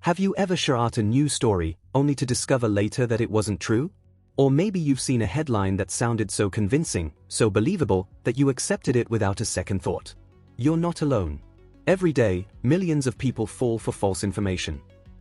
Have you ever shared a news story, only to discover later that it wasn't true? Or maybe you've seen a headline that sounded so convincing, so believable, that you accepted it without a second thought. You're not alone. Every day, millions of people fall for false information.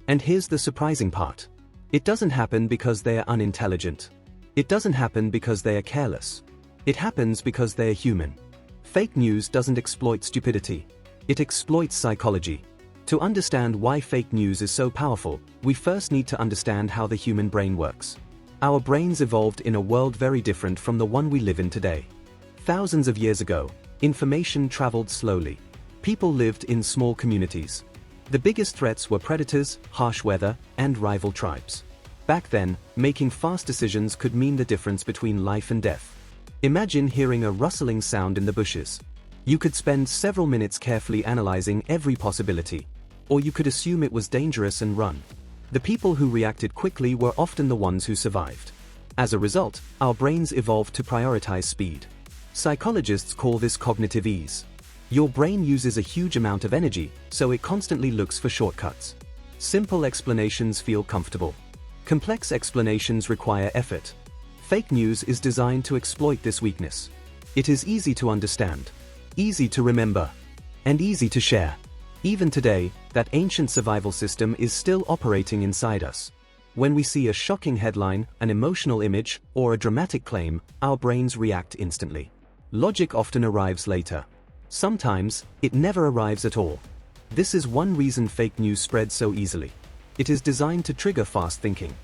And here's the surprising part. It doesn't happen because they are unintelligent. It doesn't happen because they are careless. It happens because they are human. Fake news doesn't exploit stupidity. It exploits psychology. To understand why fake news is so powerful, we first need to understand how the human brain works. Our brains evolved in a world very different from the one we live in today. Thousands of years ago, information traveled slowly. People lived in small communities. The biggest threats were predators, harsh weather, and rival tribes. Back then, making fast decisions could mean the difference between life and death. Imagine hearing a rustling sound in the bushes. You could spend several minutes carefully analyzing every possibility. Or you could assume it was dangerous and run. The people who reacted quickly were often the ones who survived. As a result, our brains evolved to prioritize speed. Psychologists call this cognitive ease. Your brain uses a huge amount of energy, so it constantly looks for shortcuts. Simple explanations feel comfortable. Complex explanations require effort. Fake news is designed to exploit this weakness. It is easy to understand, easy to remember, and easy to share. Even today, that ancient survival system is still operating inside us. When we see a shocking headline, an emotional image, or a dramatic claim, our brains react instantly. Logic often arrives later. Sometimes, it never arrives at all. This is one reason fake news spreads so easily. It is designed to trigger fast thinking.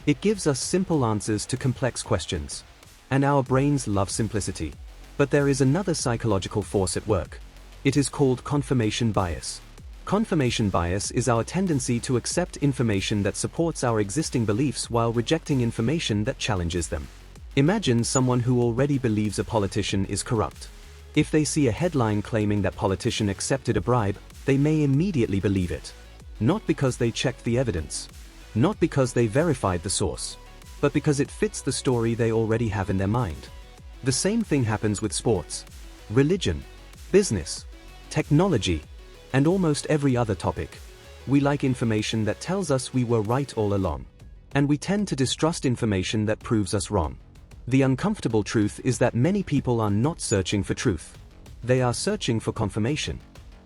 It gives us simple answers to complex questions. And our brains love simplicity. But there is another psychological force at work. It is called confirmation bias. Confirmation bias is our tendency to accept information that supports our existing beliefs while rejecting information that challenges them. Imagine someone who already believes a politician is corrupt. If they see a headline claiming that politician accepted a bribe, they may immediately believe it. Not because they checked the evidence. Not because they verified the source. But because it fits the story they already have in their mind. The same thing happens with sports, religion, business, technology, and almost every other topic. We like information that tells us we were right all along. And we tend to distrust information that proves us wrong. The uncomfortable truth is that many people are not searching for truth. They are searching for confirmation.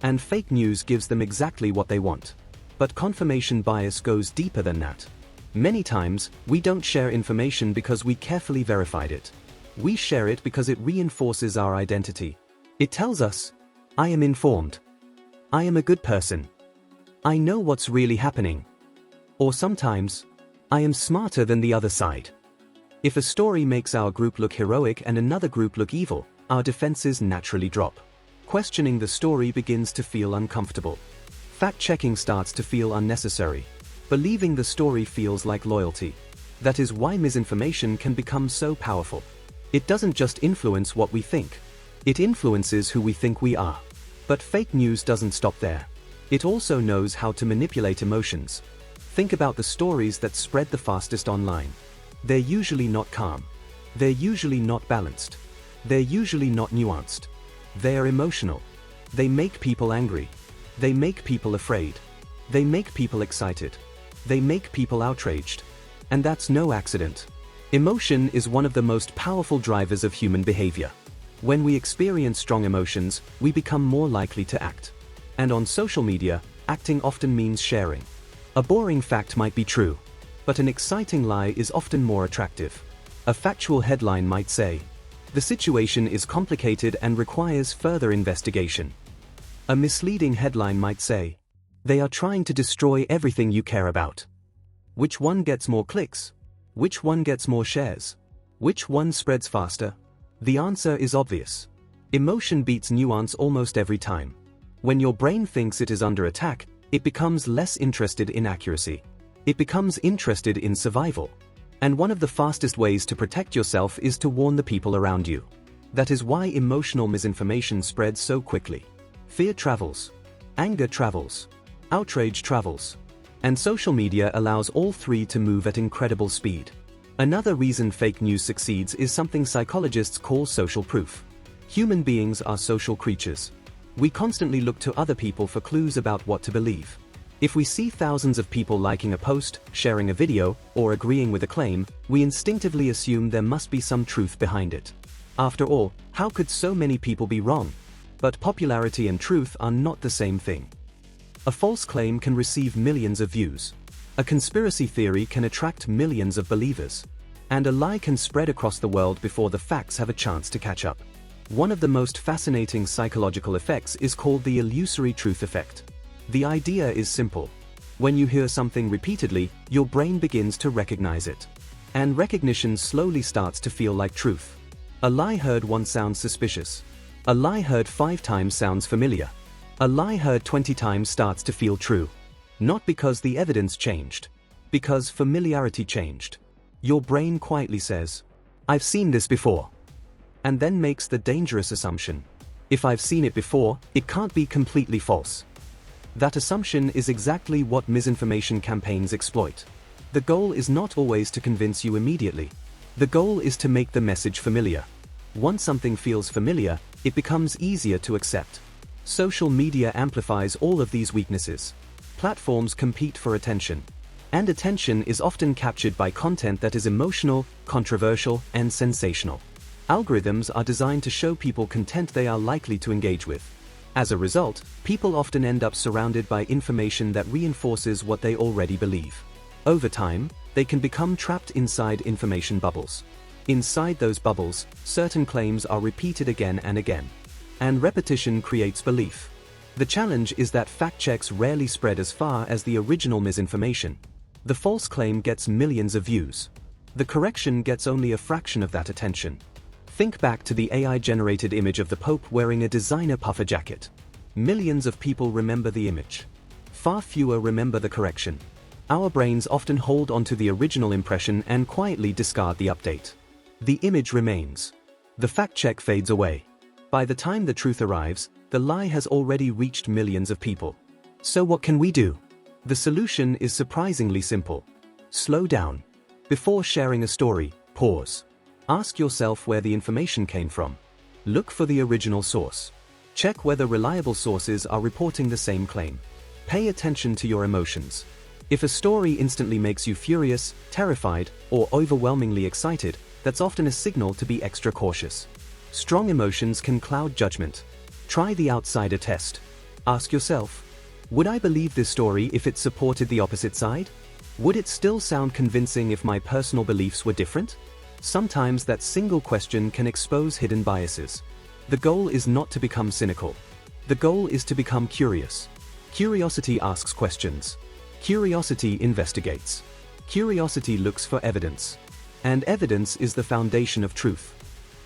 And fake news gives them exactly what they want. But confirmation bias goes deeper than that. Many times, we don't share information because we carefully verified it. We share it because it reinforces our identity. It tells us, I am informed. I am a good person. I know what's really happening. Or sometimes, I am smarter than the other side. If a story makes our group look heroic and another group look evil, our defenses naturally drop. Questioning the story begins to feel uncomfortable. Fact-checking starts to feel unnecessary. Believing the story feels like loyalty. That is why misinformation can become so powerful. It doesn't just influence what we think. It influences who we think we are. But fake news doesn't stop there. It also knows how to manipulate emotions. Think about the stories that spread the fastest online. They're usually not calm. They're usually not balanced. They're usually not nuanced. They are emotional. They make people angry. They make people afraid. They make people excited. They make people outraged. And that's no accident. Emotion is one of the most powerful drivers of human behavior. When we experience strong emotions, we become more likely to act. And on social media, acting often means sharing. A boring fact might be true, but an exciting lie is often more attractive. A factual headline might say, "The situation is complicated and requires further investigation." A misleading headline might say, "They are trying to destroy everything you care about." Which one gets more clicks? Which one gets more shares? Which one spreads faster? The answer is obvious. Emotion beats nuance almost every time. When your brain thinks it is under attack, it becomes less interested in accuracy. It becomes interested in survival. And one of the fastest ways to protect yourself is to warn the people around you. That is why emotional misinformation spreads so quickly. Fear travels. Anger travels. Outrage travels. And social media allows all three to move at incredible speed. Another reason fake news succeeds is something psychologists call social proof. Human beings are social creatures. We constantly look to other people for clues about what to believe. If we see thousands of people liking a post, sharing a video, or agreeing with a claim, we instinctively assume there must be some truth behind it. After all, how could so many people be wrong? But popularity and truth are not the same thing. A false claim can receive millions of views. A conspiracy theory can attract millions of believers. And a lie can spread across the world before the facts have a chance to catch up. One of the most fascinating psychological effects is called the illusory truth effect. The idea is simple. When you hear something repeatedly, your brain begins to recognize it. And recognition slowly starts to feel like truth. A lie heard once sounds suspicious. A lie heard 5 times sounds familiar. A lie heard 20 times starts to feel true. Not because the evidence changed. Because familiarity changed. Your brain quietly says, "I've seen this before." And then makes the dangerous assumption. If I've seen it before, it can't be completely false. That assumption is exactly what misinformation campaigns exploit. The goal is not always to convince you immediately. The goal is to make the message familiar. Once something feels familiar, it becomes easier to accept. Social media amplifies all of these weaknesses. Platforms compete for attention. And attention is often captured by content that is emotional, controversial, and sensational. Algorithms are designed to show people content they are likely to engage with. As a result, people often end up surrounded by information that reinforces what they already believe. Over time, they can become trapped inside information bubbles. Inside those bubbles, certain claims are repeated again and again. And repetition creates belief. The challenge is that fact checks rarely spread as far as the original misinformation. The false claim gets millions of views. The correction gets only a fraction of that attention. Think back to the AI-generated image of the Pope wearing a designer puffer jacket. Millions of people remember the image. Far fewer remember the correction. Our brains often hold onto the original impression and quietly discard the update. The image remains. The fact check fades away. By the time the truth arrives, the lie has already reached millions of people. So what can we do? The solution is surprisingly simple. Slow down. Before sharing a story, pause. Ask yourself where the information came from. Look for the original source. Check whether reliable sources are reporting the same claim. Pay attention to your emotions. If a story instantly makes you furious, terrified, or overwhelmingly excited, that's often a signal to be extra cautious. Strong emotions can cloud judgment. Try the outsider test. Ask yourself, would I believe this story if it supported the opposite side? Would it still sound convincing if my personal beliefs were different? Sometimes that single question can expose hidden biases. The goal is not to become cynical. The goal is to become curious. Curiosity asks questions. Curiosity investigates. Curiosity looks for evidence. And evidence is the foundation of truth.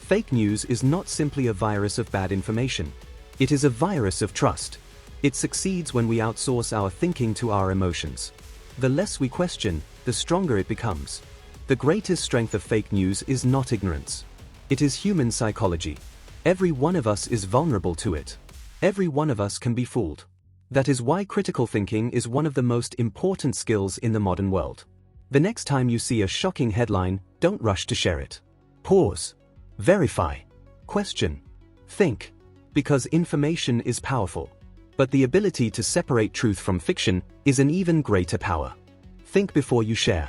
Fake news is not simply a virus of bad information. It is a virus of trust. It succeeds when we outsource our thinking to our emotions. The less we question, the stronger it becomes. The greatest strength of fake news is not ignorance. It is human psychology. Every one of us is vulnerable to it. Every one of us can be fooled. That is why critical thinking is one of the most important skills in the modern world. The next time you see a shocking headline, don't rush to share it. Pause. Verify. Question. Think. Because information is powerful. But the ability to separate truth from fiction is an even greater power. Think before you share.